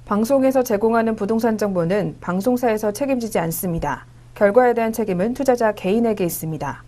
방송에서 제공하는 부동산 정보는 방송사에서 책임지지 않습니다. 결과에 대한 책임은 투자자 개인에게 있습니다.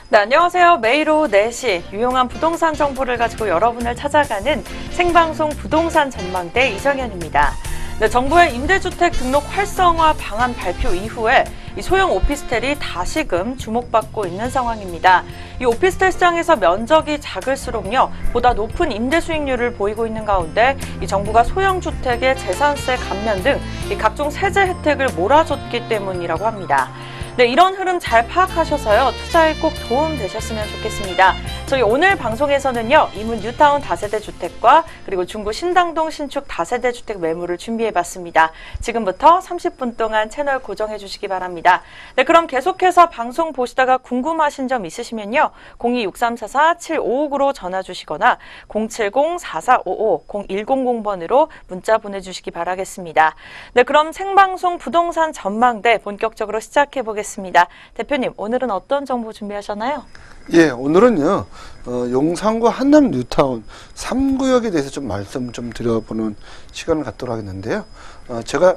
네, 안녕하세요. 매일 오후 4시 유용한 부동산 정보를 가지고 여러분을 찾아가는 생방송 부동산 전망대 이정현입니다. 네, 정부의 임대주택 등록 활성화 방안 발표 이후에 이 소형 오피스텔이 다시금 주목받고 있는 상황입니다. 이 오피스텔 시장에서 면적이 작을수록요, 보다 높은 임대 수익률을 보이고 있는 가운데 이 정부가 소형 주택의 재산세 감면 등 이 각종 세제 혜택을 몰아줬기 때문이라고 합니다. 네, 이런 흐름 잘 파악하셔서요, 투자에 꼭 도움 되셨으면 좋겠습니다. 저희 오늘 방송에서는요, 이문 뉴타운 다세대 주택과 그리고 중구 신당동 신축 다세대 주택 매물을 준비해봤습니다. 지금부터 30분 동안 채널 고정해 주시기 바랍니다. 네, 그럼 계속해서 방송 보시다가 궁금하신 점 있으시면요, 02-6344-7559로 전화 주시거나 070-4455-0100번으로 문자 보내주시기 바라겠습니다. 네, 그럼 생방송 부동산 전망대 본격적으로 시작해보겠습니다. 대표님, 오늘은 어떤 정보 준비하셨나요? 예, 오늘은요, 용산구 한남 뉴타운 3구역에 대해서 좀 말씀 좀 드려보는 시간을 갖도록 하겠는데요. 제가,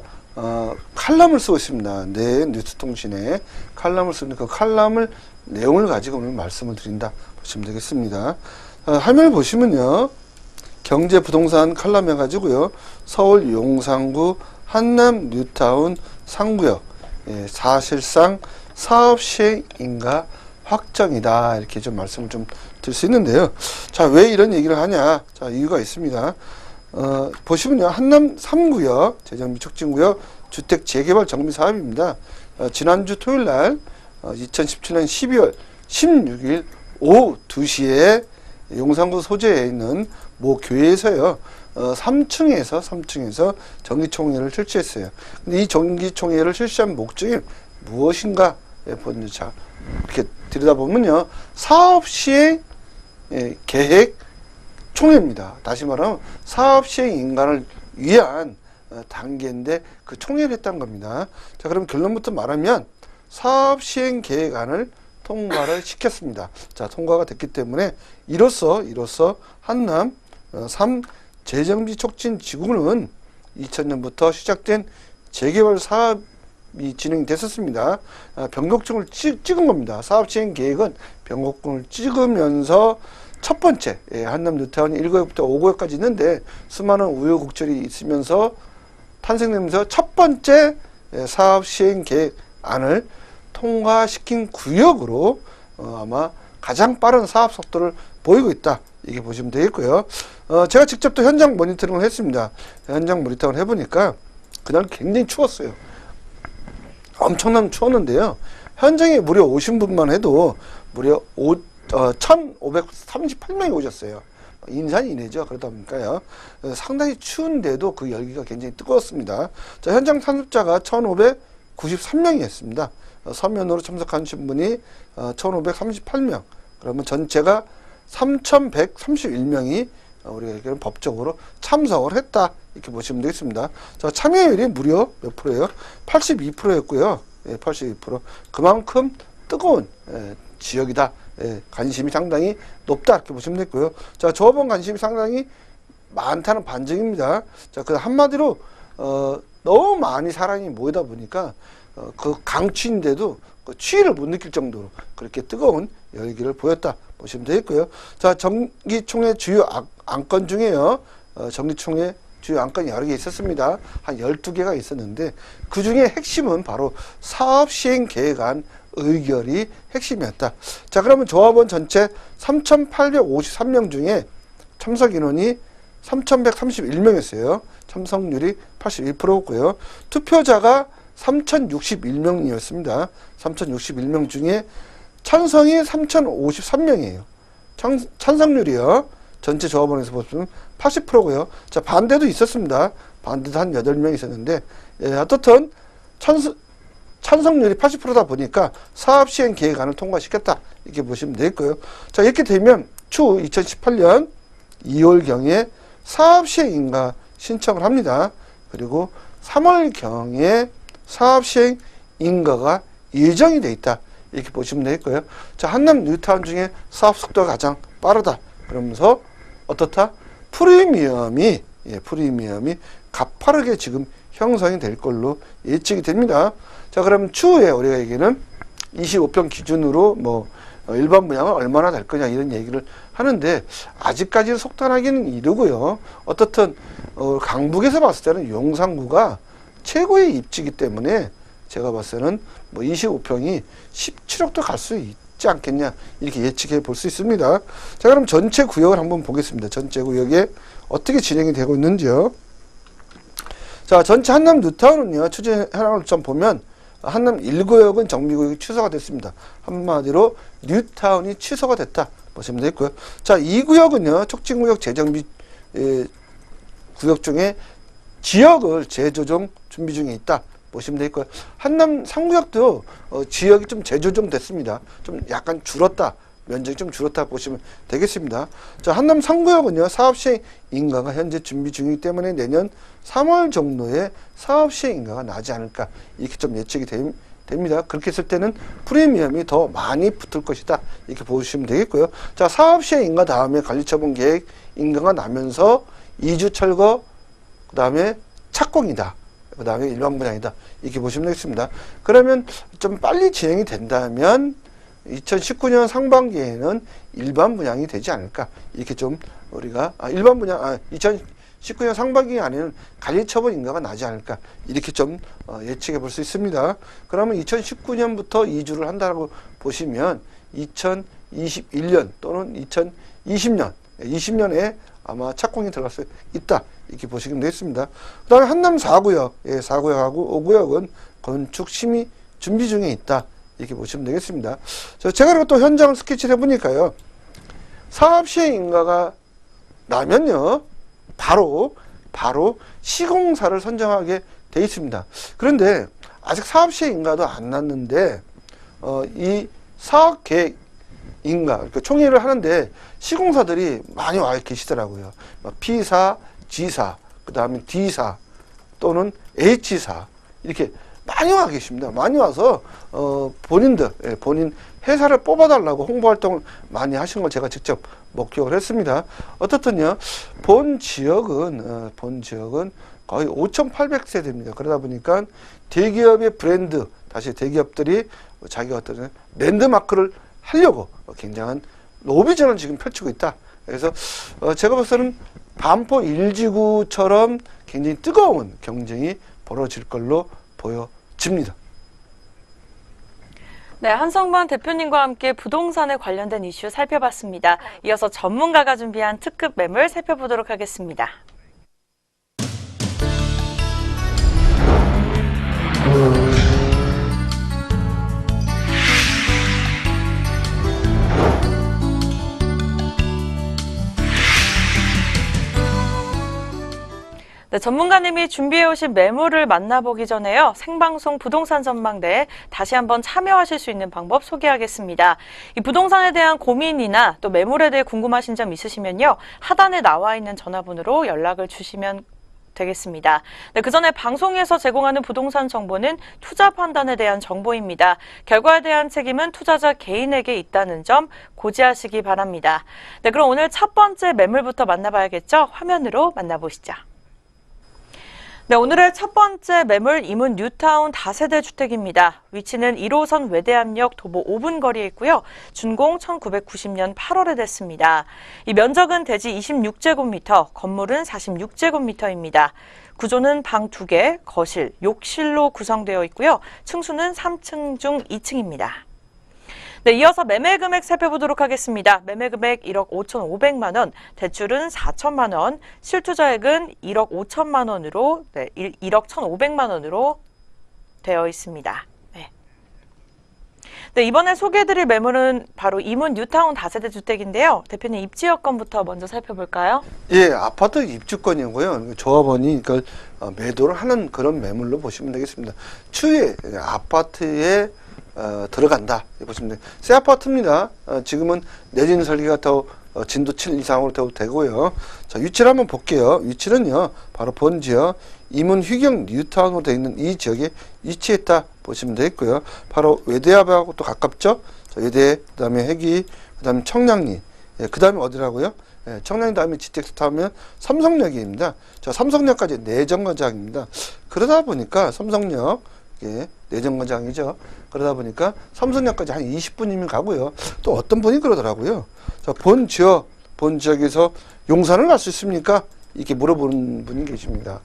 칼럼을 쓰고 있습니다. 네, 뉴스통신에 칼럼을 쓰는 그 칼럼을 내용을 가지고 오늘 말씀을 드린다 보시면 되겠습니다. 화면을 보시면요, 경제 부동산 칼럼 해가지고요, 서울 용산구 한남 뉴타운 3구역, 예, 사실상 사업 시행 인가 확정이다, 이렇게 좀 말씀을 좀 드릴 수 있는데요. 자, 왜 이런 얘기를 하냐? 자, 이유가 있습니다. 보시면요, 한남 3구역 재정비 촉진구역 주택 재개발 정비 사업입니다. 지난주 토요일 날 2017년 12월 16일 오후 2시에 용산구 소재에 있는 모 교회에서요, 3층에서 정기총회를 실시했어요. 근데 이 정기총회를 실시한 목적이 무엇인가? 자, 이렇게 들여다보면요, 사업 시행 계획 총회입니다. 다시 말하면 사업 시행 인가를 위한 단계인데 그 총회를 했다는 겁니다. 자, 그럼 결론부터 말하면 사업 시행 계획안을 통과를 시켰습니다. 자, 통과가 됐기 때문에 이로써 한남 3 재정비 촉진 지구는 2000년부터 시작된 재개발 사업이 진행됐었습니다. 변곡증을 찍은 겁니다. 사업 시행 계획은 변곡증을 찍으면서 첫 번째, 한남 뉴타운이 1구역부터 5구역까지 있는데 수많은 우여곡절이 있으면서 탄생되면서 첫 번째 사업 시행 계획안을 통과시킨 구역으로 아마 가장 빠른 사업 속도를 보이고 있다, 이게 보시면 되겠고요. 제가 직접 또 현장 모니터링을 했습니다. 현장 모니터링을 해보니까 그날 굉장히 추웠어요. 엄청나게 추웠는데요. 현장에 무려 오신 분만 해도 무려 1,538명이 오셨어요. 인산이 이내죠. 그러다 보니까요, 상당히 추운데도 그 열기가 굉장히 뜨거웠습니다. 자, 현장 참석자가 1,593명이었습니다. 서면으로 참석하신 분이 1,538명. 그러면 전체가 3,131명이 우리가 법적으로 참석을 했다, 이렇게 보시면 되겠습니다. 자, 참여율이 무려 몇 프로예요? 82%였고요. 예, 82%. 그만큼 뜨거운 지역이다. 예, 관심이 상당히 높다, 이렇게 보시면 되고요. 자, 조합원 관심이 상당히 많다는 반증입니다. 자, 그 한마디로 너무 많이 사람이 모이다 보니까 그 강추인데도 그 추위를 못 느낄 정도로 그렇게 뜨거운 열기를 보였다 보시면 되겠고요. 자, 정기총회 주요 안건 중에요, 정기총회 주요 안건이 여러 개 있었습니다. 한 12개가 있었는데 그 중에 핵심은 바로 사업시행 계획안 의결이 핵심이었다. 자, 그러면 조합원 전체 3,853명 중에 참석 인원이 3,131명이었어요. 참석률이 81%였고요. 투표자가 3,061명이었습니다. 3,061명 중에 찬성이 3,053명이에요. 찬성률이요, 전체 조합원에서 보시면 80%고요. 자, 반대도 있었습니다. 반대도 한 8명 있었는데, 예, 어떻든 찬성률이 80%다 보니까 사업 시행 계획안을 통과시켰다, 이렇게 보시면 되겠고요. 자, 이렇게 되면 추후 2018년 2월경에 사업 시행 인가 신청을 합니다. 그리고 3월경에 사업 시행 인가가 예정이 돼 있다, 이렇게 보시면 되겠고요. 자, 한남 뉴타운 중에 사업 속도가 가장 빠르다, 그러면서 어떻다? 프리미엄이 가파르게 지금 형성이 될 걸로 예측이 됩니다. 자, 그럼 추후에 우리가 얘기는 25평 기준으로 뭐 일반 분양은 얼마나 될 거냐 이런 얘기를 하는데 아직까지는 속단하기는 이르고요. 어떻든 강북에서 봤을 때는 용산구가 최고의 입지이기 때문에 제가 봤을 때는 뭐 25평이 17억도 갈 수 있지 않겠냐 이렇게 예측해 볼 수 있습니다. 자, 그럼 전체 구역을 한번 보겠습니다. 전체 구역에 어떻게 진행이 되고 있는지요. 자, 전체 한남 뉴타운은요, 추진 현황을 좀 보면 한남 1구역은 정비구역이 취소가 됐습니다. 한마디로 뉴타운이 취소가 됐다 보시면 되겠고요. 자, 2구역은요, 촉진구역 재정비 구역 중에 지역을 재조정 준비 중에 있다 보시면 되겠고요. 한남 3구역도 지역이 좀 재조정 됐습니다. 좀 약간 줄었다. 면적이 좀 줄었다 보시면 되겠습니다. 자, 한남 3구역은요, 사업 시행 인가가 현재 준비 중이기 때문에 내년 3월 정도에 사업 시행 인가가 나지 않을까 이렇게 좀 예측이 됩니다. 그렇게 했을 때는 프리미엄이 더 많이 붙을 것이다 이렇게 보시면 되겠고요. 자, 사업 시행 인가 다음에 관리처분 계획 인가가 나면서 이주 철거, 그 다음에 착공이다. 그 다음에 일반 분양이다 이렇게 보시면 되겠습니다. 그러면 좀 빨리 진행이 된다면 2019년 상반기에는 일반 분양이 되지 않을까 이렇게 좀 우리가 일반 분양 2019년 상반기 안에는 관리처분 인가가 나지 않을까 이렇게 좀 예측해 볼 수 있습니다. 그러면 2019년부터 이주를 한다고 보시면 2021년 또는 2020년에 아마 착공이 들어갈 수 있다 이렇게 보시면 되겠습니다. 그 다음에 한남 4구역 4구역하고 5구역은 건축 심의 준비 중에 있다 이렇게 보시면 되겠습니다. 제가 그리고 또 현장을 스케치를 해보니까요. 사업 시행 인가가 나면요. 바로 시공사를 선정하게 돼 있습니다. 그런데 아직 사업 시행 인가도 안 났는데 이 사업 계획 인가, 그러니까 총회를 하는데 시공사들이 많이 와 계시더라고요. P사, G사, 그 다음에 D사 또는 H사 이렇게 많이 와 계십니다. 많이 와서 본인 회사를 뽑아달라고 홍보 활동을 많이 하신 걸 제가 직접 목격을 했습니다. 어떻든요, 본 지역은 거의 5,800세대입니다. 그러다 보니까 대기업의 브랜드, 다시 대기업들이 자기가 어떤 랜드마크를 하려고 굉장한 로비전을 지금 펼치고 있다. 그래서 제가 봤을 때는 반포 1지구처럼 굉장히 뜨거운 경쟁이 벌어질 걸로 보여집니다. 네, 한성만 대표님과 함께 부동산에 관련된 이슈 살펴봤습니다. 이어서 전문가가 준비한 특급 매물 살펴보도록 하겠습니다. 네, 전문가님이 준비해오신 매물을 만나보기 전에요. 생방송 부동산 전망대에 다시 한번 참여하실 수 있는 방법 소개하겠습니다. 이 부동산에 대한 고민이나 또 매물에 대해 궁금하신 점 있으시면요. 하단에 나와 있는 전화번호로 연락을 주시면 되겠습니다. 네, 그 전에 방송에서 제공하는 부동산 정보는 투자 판단에 대한 정보입니다. 결과에 대한 책임은 투자자 개인에게 있다는 점 고지하시기 바랍니다. 네, 그럼 오늘 첫 번째 매물부터 만나봐야겠죠? 화면으로 만나보시죠. 네, 오늘의 첫 번째 매물 이문 뉴타운 다세대 주택입니다. 위치는 1호선 외대암역 도보 5분 거리에 있고요. 준공 1990년 8월에 됐습니다. 이 면적은 대지 26제곱미터, 건물은 46제곱미터입니다. 구조는 방 2개, 거실, 욕실로 구성되어 있고요. 층수는 3층 중 2층입니다. 네, 이어서 매매 금액 살펴보도록 하겠습니다. 매매 금액 1억 5,500만 원, 대출은 4천만 원, 실투자액은 1억 5천만 원으로, 1억 1,500만 원으로 되어 있습니다. 네, 이번에 소개해드릴 매물은 바로 이문 뉴타운 다세대 주택인데요. 대표님 입지 여건부터 먼저 살펴볼까요? 예, 아파트 입주권이고요. 조합원이 이걸 매도를 하는 그런 매물로 보시면 되겠습니다. 추후에 아파트에 들어간다 보시면 돼요. 새 아파트입니다. 지금은 내진 설계가 더 진도 7 이상으로 되고요. 자, 위치를 한번 볼게요. 위치는요, 바로 본 지역 이문 휘경 뉴타운으로 되어 있는 이 지역에 위치했다 보시면 되겠고요. 바로 외대합하고 또 가깝죠. 자, 외대, 그 다음에 회기, 그 다음에 청량리, 그 다음에 어디라고요? 예, 청량리 다음에 GTX 타면 삼성역입니다. 자, 삼성역까지 내정거장입니다. 그러다 보니까 삼성역, 예, 내정거장이죠. 그러다 보니까 삼성역까지 한 20분이면 가고요. 또 어떤 분이 그러더라고요. 자, 본 지역에서 용산을 갈 수 있습니까? 이렇게 물어보는 분이 계십니다.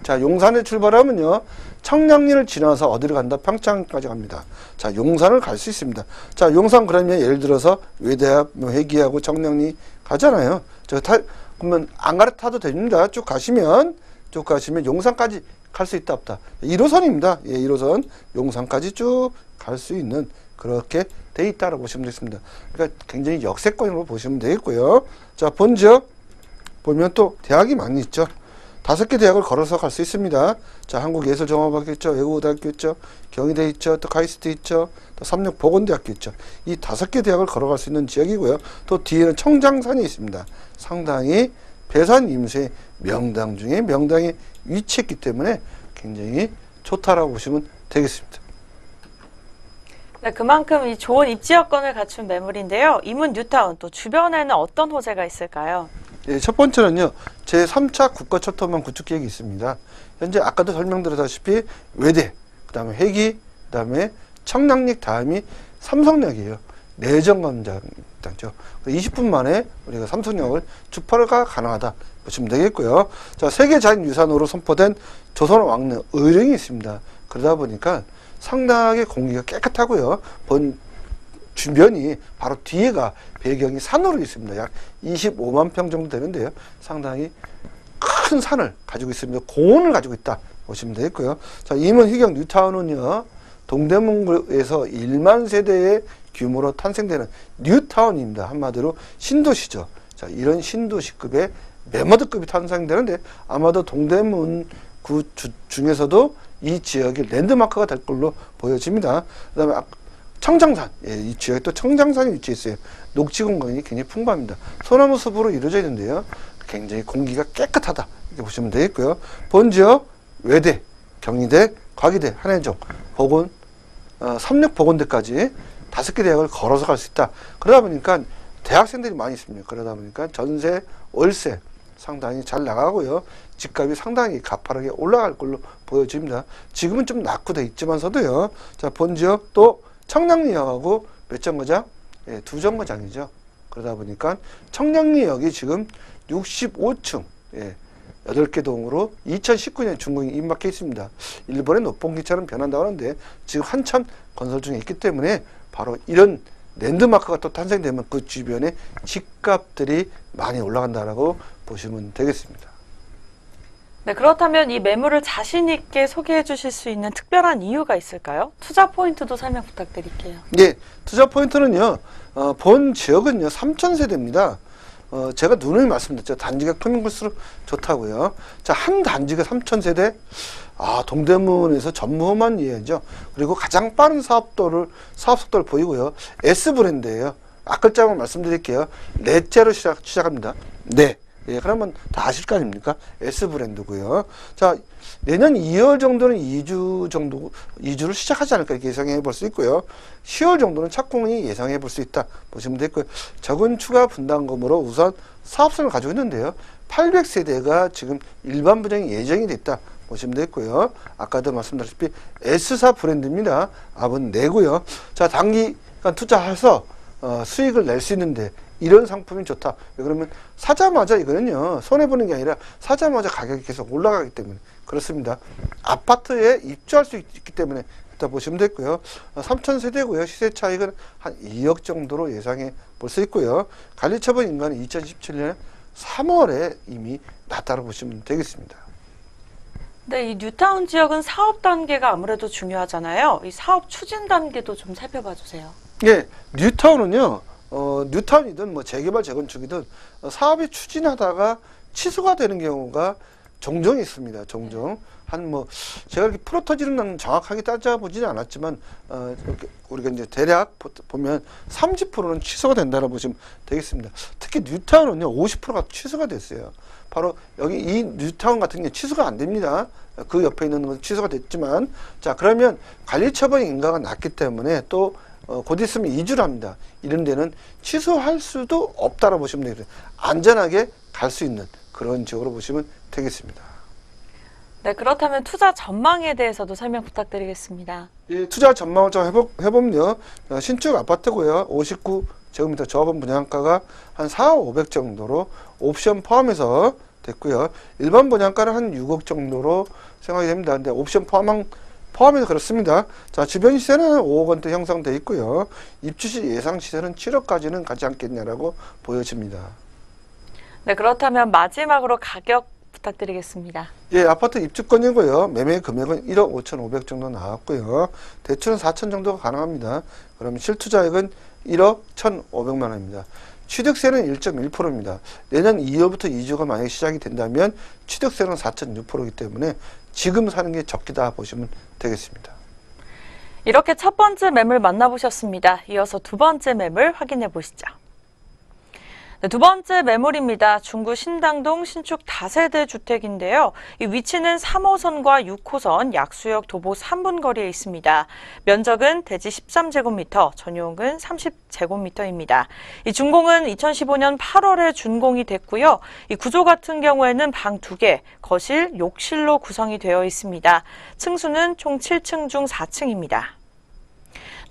자, 용산에 출발하면요, 청량리를 지나서 어디를 간다? 평창까지 갑니다. 자, 용산을 갈 수 있습니다. 자, 용산 그러면 예를 들어서 외대합, 회기하고 청량리 가잖아요. 그러면 안 갈아타도 됩니다. 쭉 가시면 용산까지 갈 수 있다 없다. 1호선입니다. 예, 1호선 용산까지 쭉 갈 수 있는 그렇게 돼 있다라고 보시면 되겠습니다. 그러니까 굉장히 역세권으로 보시면 되겠고요. 자, 본 지역 보면 또 대학이 많이 있죠. 5개 대학을 걸어서 갈 수 있습니다. 자, 한국예술종합학교 있죠, 외국어대학교 있죠, 경희대 있죠, 또 카이스트 있죠, 또 삼육보건대학교 있죠. 이 5개 대학을 걸어갈 수 있는 지역이고요. 또 뒤에는 청장산이 있습니다. 상당히 배산 임수의 명당 중에 명당에 위치했기 때문에 굉장히 좋다라고 보시면 되겠습니다. 네, 그만큼 이 좋은 입지 여건을 갖춘 매물인데요. 이문 뉴타운 또 주변에는 어떤 호재가 있을까요? 예, 첫 번째는요, 제3차 국가철도망 구축 계획이 있습니다. 현재 아까도 설명드렸다시피 외대, 그 다음에 회기, 그 다음에 청량리 다음이 삼성역이에요. 내정거장이죠. 20분 만에 우리가 삼성역을 주파가 가능하다 보시면 되겠고요. 자, 세계자연유산으로 선포된 조선 왕릉 의령이 있습니다. 그러다 보니까 상당하게 공기가 깨끗하고요. 주변이 바로 뒤에가 배경이 산으로 있습니다. 약 25만 평 정도 되는데요. 상당히 큰 산을 가지고 있습니다. 공원을 가지고 있다 보시면 되겠고요. 자, 이문 희경 뉴타운은요, 동대문구에서 1만 세대의 규모로 탄생되는 뉴타운입니다. 한마디로 신도시죠. 자, 이런 신도시급의 매머드급이 탄생되는데 아마도 동대문구 중에서도 이 지역이 랜드마크가 될 걸로 보여집니다. 그 다음에 청장산, 예, 이 지역에 또 청장산이 위치해 있어요. 녹지 공간이 굉장히 풍부합니다. 소나무 숲으로 이루어져 있는데요, 굉장히 공기가 깨끗하다 이렇게 보시면 되겠고요. 본 지역 외대, 경희대, 과기대, 한해종, 보건, 삼육보건대까지 5개 대학을 걸어서 갈 수 있다. 그러다 보니까 대학생들이 많이 있습니다. 그러다 보니까 전세, 월세 상당히 잘 나가고요. 집값이 상당히 가파르게 올라갈 걸로 보여집니다. 지금은 좀 낙후돼 있지만서도요. 자, 본 지역 또 청량리역하고 몇 정거장? 예, 2정거장이죠. 그러다 보니까 청량리역이 지금 65층, 예, 8개 동으로 2019년 준공이 임박해 있습니다. 일본의 녹봉기처럼 변한다고 하는데 지금 한참 건설 중에 있기 때문에 바로 이런 랜드마크가 또 탄생되면 그 주변에 집값들이 많이 올라간다라고 보시면 되겠습니다. 네, 그렇다면 이 매물을 자신 있게 소개해 주실 수 있는 특별한 이유가 있을까요? 투자 포인트도 설명 부탁드릴게요. 예, 투자 포인트는요, 본 지역은요, 3,000세대입니다. 제가 누누이 말씀드렸죠. 단지가 크면 클수록 좋다고요. 자, 한 단지가 3,000세대, 동대문에서 전무후무한 이해죠. 그리고 가장 빠른 사업 속도를 보이고요. S 브랜드예요. 앞글자만 말씀드릴게요. 넷째로 시작합니다. 네. 예, 그러면 다 아실 거 아닙니까? S 브랜드고요. 자, 내년 2월 정도는 2주를 시작하지 않을까 이렇게 예상해 볼 수 있고요. 10월 정도는 착공이 예상해 볼 수 있다 보시면 되고요. 적은 추가 분담금으로 우선 사업성을 가지고 있는데요. 800세대가 지금 일반 분양이 예정이 됐다 보시면 되고요. 아까도 말씀드렸다시피 S사 브랜드입니다. 압은 내고요. 자, 단기간 투자해서 수익을 낼 수 있는데 이런 상품이 좋다. 그러면 사자마자 이거는요, 손해보는 게 아니라 사자마자 가격이 계속 올라가기 때문에 그렇습니다. 아파트에 입주할 수 있기 때문에 일단 보시면 됐고요. 3,000세대고요. 시세 차익은 한 2억 정도로 예상해 볼 수 있고요. 관리처분 인가는 2017년 3월에 이미 났다고 보시면 되겠습니다. 네, 이 뉴타운 지역은 사업 단계가 아무래도 중요하잖아요. 이 사업 추진 단계도 좀 살펴봐 주세요. 예, 뉴타운은요, 뉴타운이든 뭐 재개발 재건축이든 사업이 추진하다가 취소가 되는 경우가 종종 있습니다. 종종 제가 이렇게 풀어 터지는 건 정확하게 따져보지는 않았지만 우리가 이제 대략 보면 30%는 취소가 된다고 보시면 되겠습니다. 특히 뉴타운은요 50%가 취소가 됐어요. 바로 여기 이 뉴타운 같은 경우 취소가 안 됩니다. 그 옆에 있는 건 취소가 됐지만, 자, 그러면 관리처분 인가가 났기 때문에 또 곧 있으면 이주를 합니다. 이런 데는 취소할 수도 없다라고 보시면 되겠습니다. 안전하게 갈 수 있는 그런 지역으로 보시면 되겠습니다. 네, 그렇다면 투자 전망에 대해서도 설명 부탁드리겠습니다. 이 투자 전망을 좀 해보면요. 신축 아파트고요. 59제곱미터 조합원 분양가가 한 4억 500 정도로 옵션 포함해서 됐고요. 일반 분양가는 한 6억 정도로 생각이 됩니다. 근데 옵션 포함해서 그렇습니다. 자, 주변 시세는 5억 원대 형성돼 있고요. 입주시 예상 시세는 7억까지는 가지 않겠냐라고 보여집니다. 네, 그렇다면 마지막으로 가격 부탁드리겠습니다. 예, 아파트 입주권이고요. 매매 금액은 1억 5,500 정도 나왔고요. 대출은 4천 정도가 가능합니다. 그럼 실투자액은 1억 1,500만 원입니다. 취득세는 1.1%입니다. 내년 2월부터 이주가 만약에 시작이 된다면 취득세는 4.6%이기 때문에 지금 사는 게 적기다 보시면 되겠습니다. 이렇게 첫 번째 매물 만나보셨습니다. 이어서 두 번째 매물 확인해 보시죠. 네, 두 번째 매물입니다. 중구 신당동 신축 다세대 주택인데요. 이 위치는 3호선과 6호선 약수역 도보 3분 거리에 있습니다. 면적은 대지 13제곱미터, 전용은 30제곱미터입니다. 이 준공은 2015년 8월에 준공이 됐고요. 이 구조 같은 경우에는 방 2개, 거실, 욕실로 구성이 되어 있습니다. 층수는 총 7층 중 4층입니다.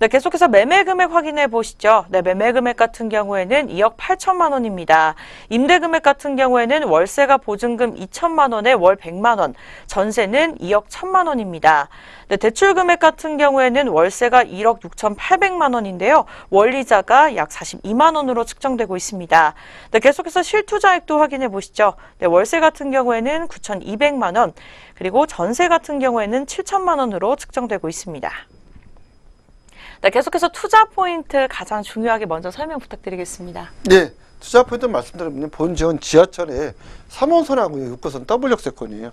네, 계속해서 매매 금액 확인해 보시죠. 네, 매매 금액 같은 경우에는 2억 8천만 원입니다. 임대 금액 같은 경우에는 월세가 보증금 2천만 원에 월 100만 원, 전세는 2억 1천만 원입니다. 네, 대출 금액 같은 경우에는 월세가 1억 6,800만 원인데요. 원리자가 약 42만 원으로 측정되고 있습니다. 네, 계속해서 실투자액도 확인해 보시죠. 네, 월세 같은 경우에는 9,200만 원, 그리고 전세 같은 경우에는 7천만 원으로 측정되고 있습니다. 네, 계속해서 투자 포인트 가장 중요하게 먼저 설명 부탁드리겠습니다. 네, 투자 포인트 말씀드리면 본 지역은 지하철에 3호선하고 6호선 더블 역세권이에요.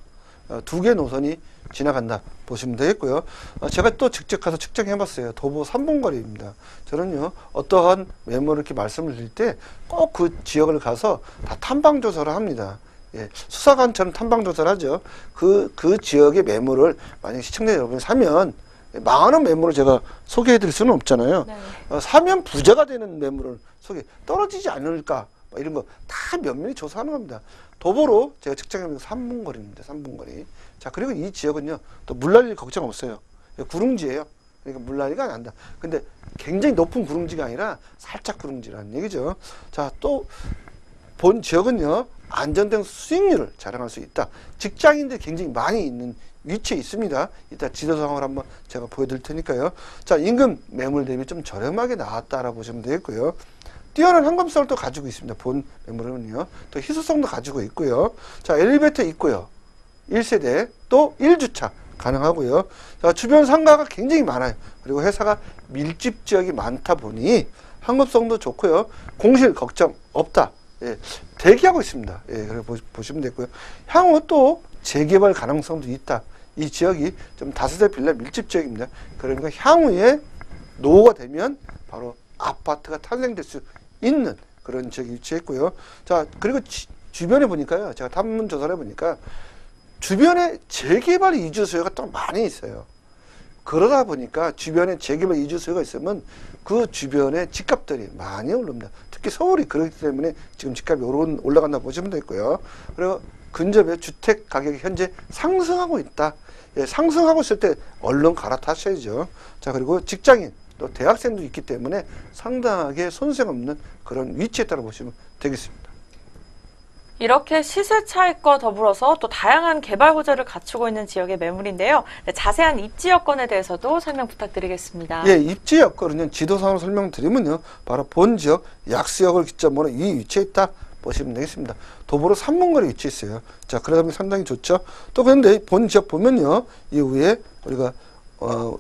두 개 노선이 지나간다 보시면 되겠고요. 제가 또 직접 가서 측정해봤어요. 도보 3분 거리입니다. 저는요, 어떠한 매물을 이렇게 말씀을 드릴 때 꼭 그 지역을 가서 다 탐방조사를 합니다. 예, 수사관처럼 탐방조사를 하죠. 그 지역의 매물을 만약에 시청자 여러분이 사면 망하는 매물을 제가 소개해드릴 수는 없잖아요. 네. 사면 부자가 되는 매물을 떨어지지 않을까 이런 거 다 면밀히 조사하는 겁니다. 도보로 제가 측정해보면 3분 거리입니다. 3분 거리. 자, 그리고 이 지역은요, 또 물난리 걱정 없어요. 구릉지예요. 그러니까 물난리가 안 난다. 근데 굉장히 높은 구릉지가 아니라 살짝 구릉지라는 얘기죠. 자, 또 본 지역은요, 안정된 수익률을 자랑할 수 있다. 직장인들이 굉장히 많이 있는 위치에 있습니다. 이따 지도 상황을 한번 제가 보여드릴 테니까요. 자, 임금 매물 대비 좀 저렴하게 나왔다라고 보시면 되겠고요. 뛰어난 황금성을 또 가지고 있습니다. 본 매물은요. 또 희소성도 가지고 있고요. 자, 엘리베이터 있고요. 1세대 또 1주차 가능하고요. 자, 주변 상가가 굉장히 많아요. 그리고 회사가 밀집 지역이 많다 보니 황금성도 좋고요. 공실 걱정 없다. 예, 대기하고 있습니다. 예, 그래 보시면 되고요. 향후 또 재개발 가능성도 있다. 이 지역이 좀 다세대 빌라 밀집 지역입니다. 그러니까 향후에 노후가 되면 바로 아파트가 탄생될 수 있는 그런 지역에 위치해 있고요. 자, 그리고 주변에 보니까요. 제가 탐문 조사를 해보니까 주변에 재개발 이주 수요가 또 많이 있어요. 그러다 보니까 주변에 재개발 이주 수요가 있으면 그 주변에 집값들이 많이 오릅니다. 특히 서울이 그렇기 때문에 지금 집값이 올라간다 보시면 되고요. 그리고 근접에 주택 가격이 현재 상승하고 있다. 예, 상승하고 있을 때 얼른 갈아타셔야죠. 자, 그리고 직장인 또 대학생도 있기 때문에 상당하게 손색 없는 그런 위치에 따라 보시면 되겠습니다. 이렇게 시세 차익과 더불어서 또 다양한 개발 호재를 갖추고 있는 지역의 매물인데요. 네, 자세한 입지 여건에 대해서도 설명 부탁드리겠습니다. 예, 입지 여건은 지도상으로 설명드리면요. 바로 본 지역 약수역을 기점으로 이 위치에 있다 보시면 되겠습니다. 도보로 3분 거리 위치에 있어요. 자, 그러다 보니 상당히 좋죠. 또 그런데 본 지역 보면요. 이후에 우리가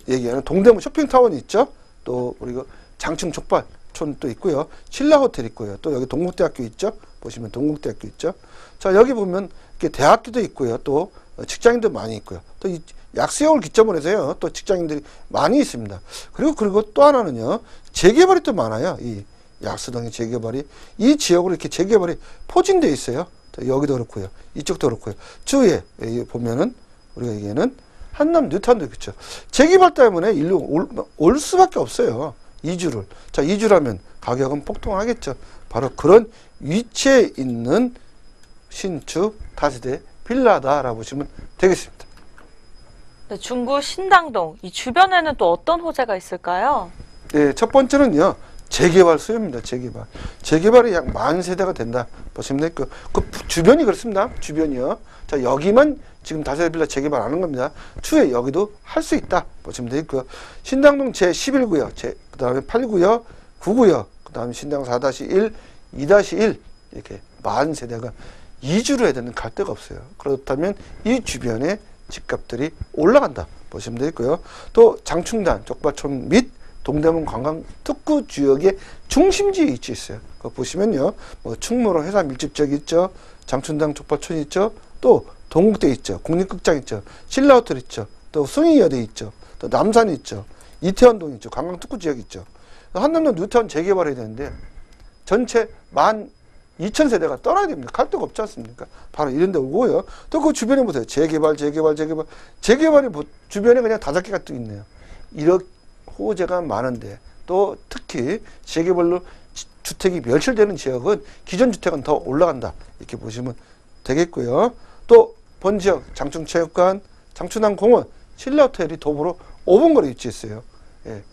얘기하는 동대문 쇼핑타운이 있죠. 또 우리가 장충 족발촌도 있고요. 신라호텔 있고요. 또 여기 동국대학교 있죠. 보시면 동국대학교 있죠. 자, 여기 보면 이렇게 대학교도 있고요. 또 직장인도 많이 있고요. 또 이 약수역을 기점으로 해서요. 또 직장인들이 많이 있습니다. 그리고 또 하나는요. 재개발이 또 많아요. 이 약수동의 재개발이 이 지역으로 이렇게 재개발이 포진되어 있어요. 자, 여기도 그렇고요. 이쪽도 그렇고요. 주위에 보면은 우리가 얘기하는 한남 뉴타운도 그렇죠. 재개발 때문에 일로 올 수밖에 없어요. 이주를. 자, 이주라면 가격은 폭등하겠죠. 바로 그런 위치에 있는 신축 다세대 빌라다라고 보시면 되겠습니다. 네, 중구 신당동 이 주변에는 또 어떤 호재가 있을까요? 네, 첫 번째는요. 재개발 수요입니다. 재개발. 재개발이 약 10,000세대가 된다 보시면 되겠고요. 그 주변이 그렇습니다. 주변이요. 자, 여기만 지금 다세대 빌라 재개발 하는 겁니다. 추후에 여기도 할 수 있다 보시면 되겠고요. 신당동 제11구역, 그 다음에 8구역, 9구역, 그 다음에 신당 4-1, 2-1 이렇게 40,000세대가 이주를 해야 되는 갈 데가 없어요. 그렇다면 이 주변에 집값들이 올라간다 보시면 되겠고요. 또 장충단, 족발촌 및 동대문 관광 특구 지역의 중심지에 위치해 있어요. 그거 보시면요, 뭐 충무로 회사 밀집지역이 있죠, 장춘당 족발촌이 있죠, 또 동국대 있죠, 국립극장 있죠, 신라호텔 있죠, 또 숭이여대 있죠, 또 남산이 있죠, 이태원동 있죠, 관광 특구 지역 있죠. 한남동 뉴타운 재개발해야 되는데 전체 12,000세대가 떠나야 됩니다. 갈 데가 없지 않습니까? 바로 이런 데 오고요. 또 그 주변에 보세요. 재개발이 주변에 그냥 5개가 또 있네요. 이렇게 호재가 많은데, 또 특히 재개발로 주택이 멸실되는 지역은 기존 주택은 더 올라간다 이렇게 보시면 되겠고요. 또 본지역 장충체육관, 장춘항공원, 신라호텔이 도보로 5분 거리에 위치했어요. 예,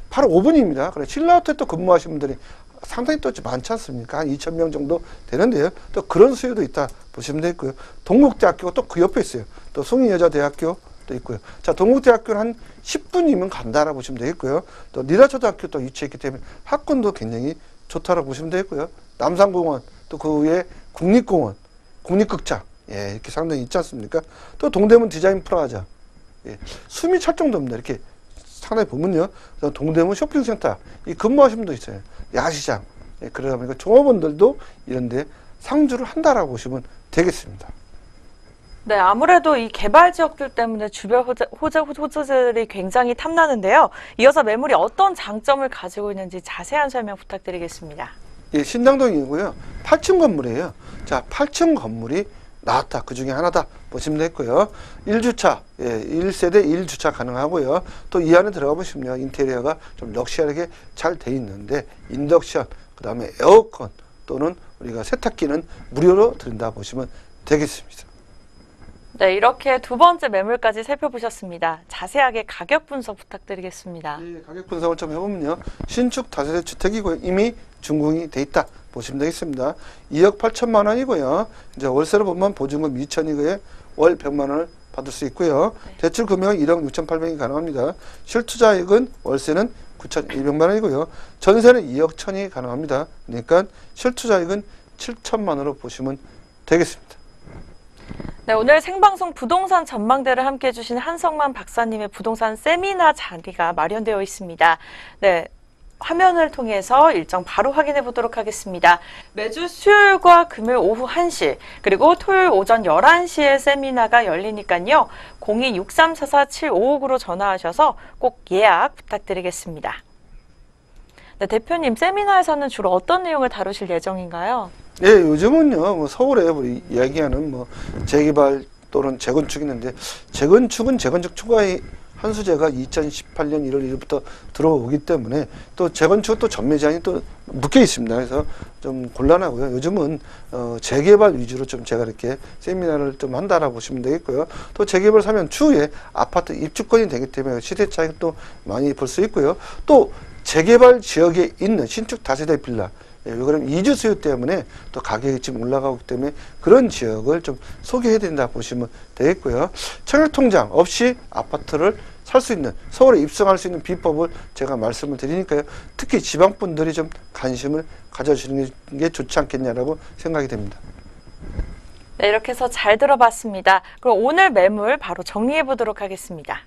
바로 5분입니다. 그래 신라호텔 또 근무하시는 분들이 상당히 또 많지 않습니까? 한 2,000명 정도 되는데요. 또 그런 수요도 있다 보시면 되겠고요. 동국대학교가 또 그 옆에 있어요. 또 숭인여자대학교 또 있고요. 자, 동국대학교는 한 10분이면 간다라고 보시면 되겠고요. 또 니라초등학교 또 위치했기 때문에 학군도 굉장히 좋다라고 보시면 되겠고요. 남산공원, 또 그 위에 국립공원, 국립극장, 예, 이렇게 상당히 있지 않습니까? 또 동대문 디자인 프라자, 예, 숨이 찰 정도입니다. 이렇게 상당히 보면요. 동대문 쇼핑센터, 이 근무하시는 분도 있어요. 야시장, 예, 그러다 보니까 종업원들도 이런데 상주를 한다라고 보시면 되겠습니다. 네, 아무래도 이 개발 지역들 때문에 주변 호재들이 굉장히 탐나는데요. 이어서 매물이 어떤 장점을 가지고 있는지 자세한 설명 부탁드리겠습니다. 예, 신당동이고요. 8층 건물이에요. 자, 8층 건물이 나왔다. 그 중에 하나다 보시면 되겠고요. 1주차, 예, 1세대 1주차 가능하고요. 또 이 안에 들어가 보시면 인테리어가 좀 럭셔리하게 잘 돼 있는데 인덕션, 그 다음에 에어컨 또는 우리가 세탁기는 무료로 드린다 보시면 되겠습니다. 네, 이렇게 두 번째 매물까지 살펴보셨습니다. 자세하게 가격 분석 부탁드리겠습니다. 예, 가격 분석을 좀 해보면요. 신축 다세대 주택이고요. 이미 준공이 돼 있다 보시면 되겠습니다. 2억 8천만 원이고요. 이제 월세로 보면 보증금 2천이고요. 월 100만 원을 받을 수 있고요. 대출 금액은 1억 6,800이 가능합니다. 실투자액은 월세는 9,200만 원이고요. 전세는 2억 1천이 가능합니다. 그러니까 실투자액은 7천만 원으로 보시면 되겠습니다. 네, 오늘 생방송 부동산 전망대를 함께 해주신 한성만 박사님의 부동산 세미나 자리가 마련되어 있습니다. 네, 화면을 통해서 일정 바로 확인해 보도록 하겠습니다. 매주 수요일과 금요일 오후 1시 그리고 토요일 오전 11시에 세미나가 열리니까요. 02-6344-7559로 전화하셔서 꼭 예약 부탁드리겠습니다. 네, 대표님, 세미나에서는 주로 어떤 내용을 다루실 예정인가요? 예, 요즘은요, 뭐 서울에 우리 이야기하는 뭐 재개발 또는 재건축이 있는데, 재건축은 재건축 초과의 한수제가 2018년 1월 1일부터 들어오기 때문에 또 재건축 또 전매 제한이 또 묶여 있습니다. 그래서 좀 곤란하고요. 요즘은 재개발 위주로 좀 제가 이렇게 세미나를 좀 한다라고 보시면 되겠고요. 또 재개발 사면 추후에 아파트 입주권이 되기 때문에 시세 차익 또 많이 볼 수 있고요. 또 재개발 지역에 있는 신축 다세대 빌라, 예, 그럼 이주 수요 때문에 또 가격이 지금 올라가기 때문에 그런 지역을 좀 소개해야 된다 보시면 되겠고요. 청약통장 없이 아파트를 살 수 있는, 서울에 입성할 수 있는 비법을 제가 말씀을 드리니까요. 특히 지방분들이 좀 관심을 가져주시는 게 좋지 않겠냐라고 생각이 됩니다. 네, 이렇게 해서 잘 들어봤습니다. 그럼 오늘 매물 바로 정리해 보도록 하겠습니다.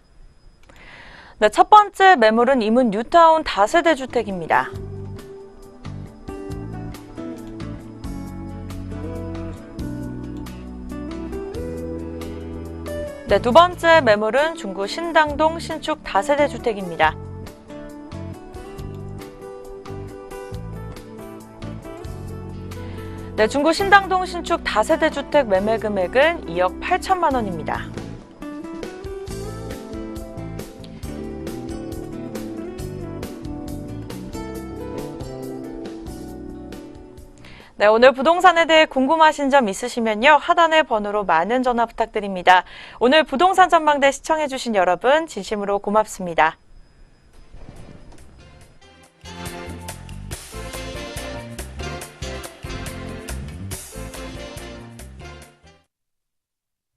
네, 첫 번째 매물은 이문 뉴타운 다세대 주택입니다. 네, 두 번째 매물은 중구 신당동 신축 다세대 주택입니다. 네, 중구 신당동 신축 다세대 주택 매매 금액은 2억 8천만 원입니다. 네, 오늘 부동산에 대해 궁금하신 점 있으시면요. 하단의 번호로 많은 전화 부탁드립니다. 오늘 부동산 전망대 시청해주신 여러분 진심으로 고맙습니다.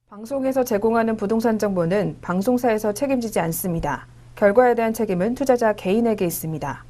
방송에서 제공하는 부동산 정보는 방송사에서 책임지지 않습니다. 결과에 대한 책임은 투자자 개인에게 있습니다.